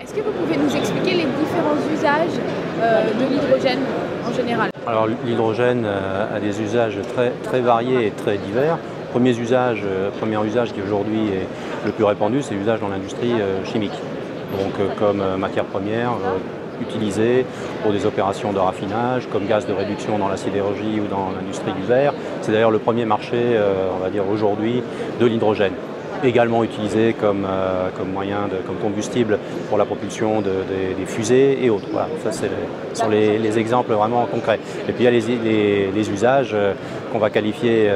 Est-ce que vous pouvez nous expliquer les différents usages de l'hydrogène en général? Alors l'hydrogène a des usages très variés et très divers. Premier usage qui aujourd'hui est le plus répandu, c'est l'usage dans l'industrie chimique. Donc comme matière première utilisée pour des opérations de raffinage, comme gaz de réduction dans la sidérurgie ou dans l'industrie du verre. C'est d'ailleurs le premier marché, on va dire aujourd'hui, de l'hydrogène. Également utilisé comme combustible pour la propulsion des fusées et autres. Voilà, ça ce sont les exemples vraiment concrets. Et puis il y a les usages qu'on va qualifier,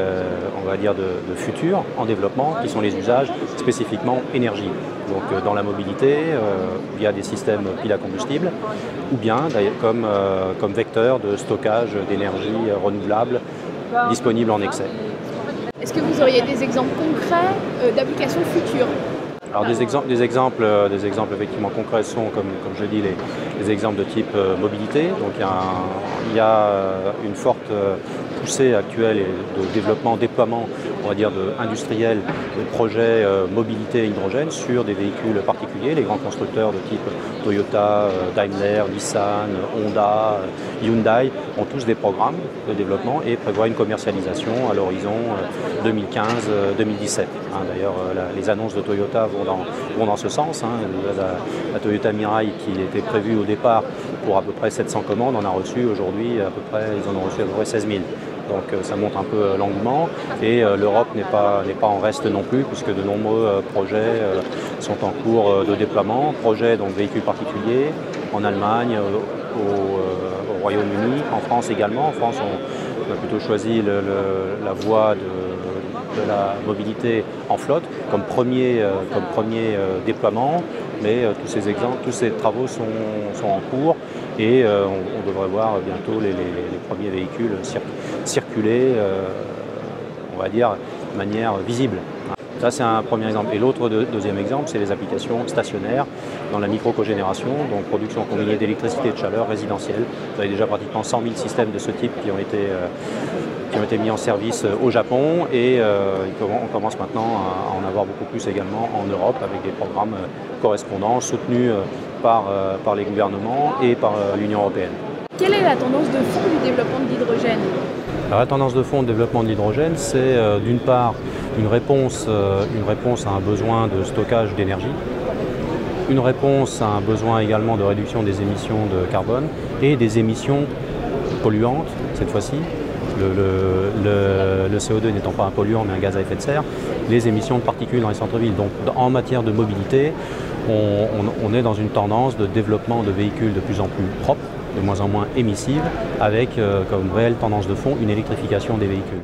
on va dire, de futurs en développement, qui sont les usages spécifiquement énergie. Donc dans la mobilité, via des systèmes piles à combustible, ou bien comme vecteur de stockage d'énergie renouvelable disponible en excès. Est-ce que vous auriez des exemples concrets d'applications futures? Alors des exemples effectivement concrets sont, comme je dis, les exemples de type mobilité. Donc il y a une forte poussée actuelle de développement, déploiement, on va dire, industriel de projets mobilité hydrogène sur des véhicules particuliers. Les grands constructeurs de type Toyota, Daimler, Nissan, Honda, Hyundai ont tous des programmes de développement et prévoient une commercialisation à l'horizon 2015-2017. D'ailleurs, les annonces de Toyota vont dans ce sens. La Toyota Mirai, qui était prévue au départ pour à peu près 700 commandes, en a reçu aujourd'hui ils en ont reçu à peu près 16 000. Donc ça montre un peu l'engouement et l'Europe n'est pas en reste non plus, puisque de nombreux projets sont en cours de déploiement. Projets donc véhicules particuliers en Allemagne, au Royaume-Uni, en France également. En France, on a plutôt choisi la voie de la mobilité en flotte comme premier déploiement, mais tous ces travaux sont en cours et on devrait voir bientôt les premiers véhicules circuler, on va dire, de manière visible. Ça, c'est un premier exemple. Et l'autre deuxième exemple, c'est les applications stationnaires dans la micro-cogénération, donc production combinée d'électricité et de chaleur résidentielle. Vous avez déjà pratiquement 100 000 systèmes de ce type qui ont été mis en service au Japon et on commence maintenant à en avoir beaucoup plus également en Europe avec des programmes correspondants soutenus par les gouvernements et par l'Union européenne. Quelle est la tendance de fond du développement de l'hydrogène? La tendance de fond du développement de l'hydrogène, c'est d'une part une réponse à un besoin de stockage d'énergie, une réponse à un besoin également de réduction des émissions de carbone et des émissions polluantes cette fois-ci. Le CO2 n'étant pas un polluant mais un gaz à effet de serre, les émissions de particules dans les centres-villes. Donc en matière de mobilité, on est dans une tendance de développement de véhicules de plus en plus propres, de moins en moins émissives, avec comme réelle tendance de fond une électrification des véhicules.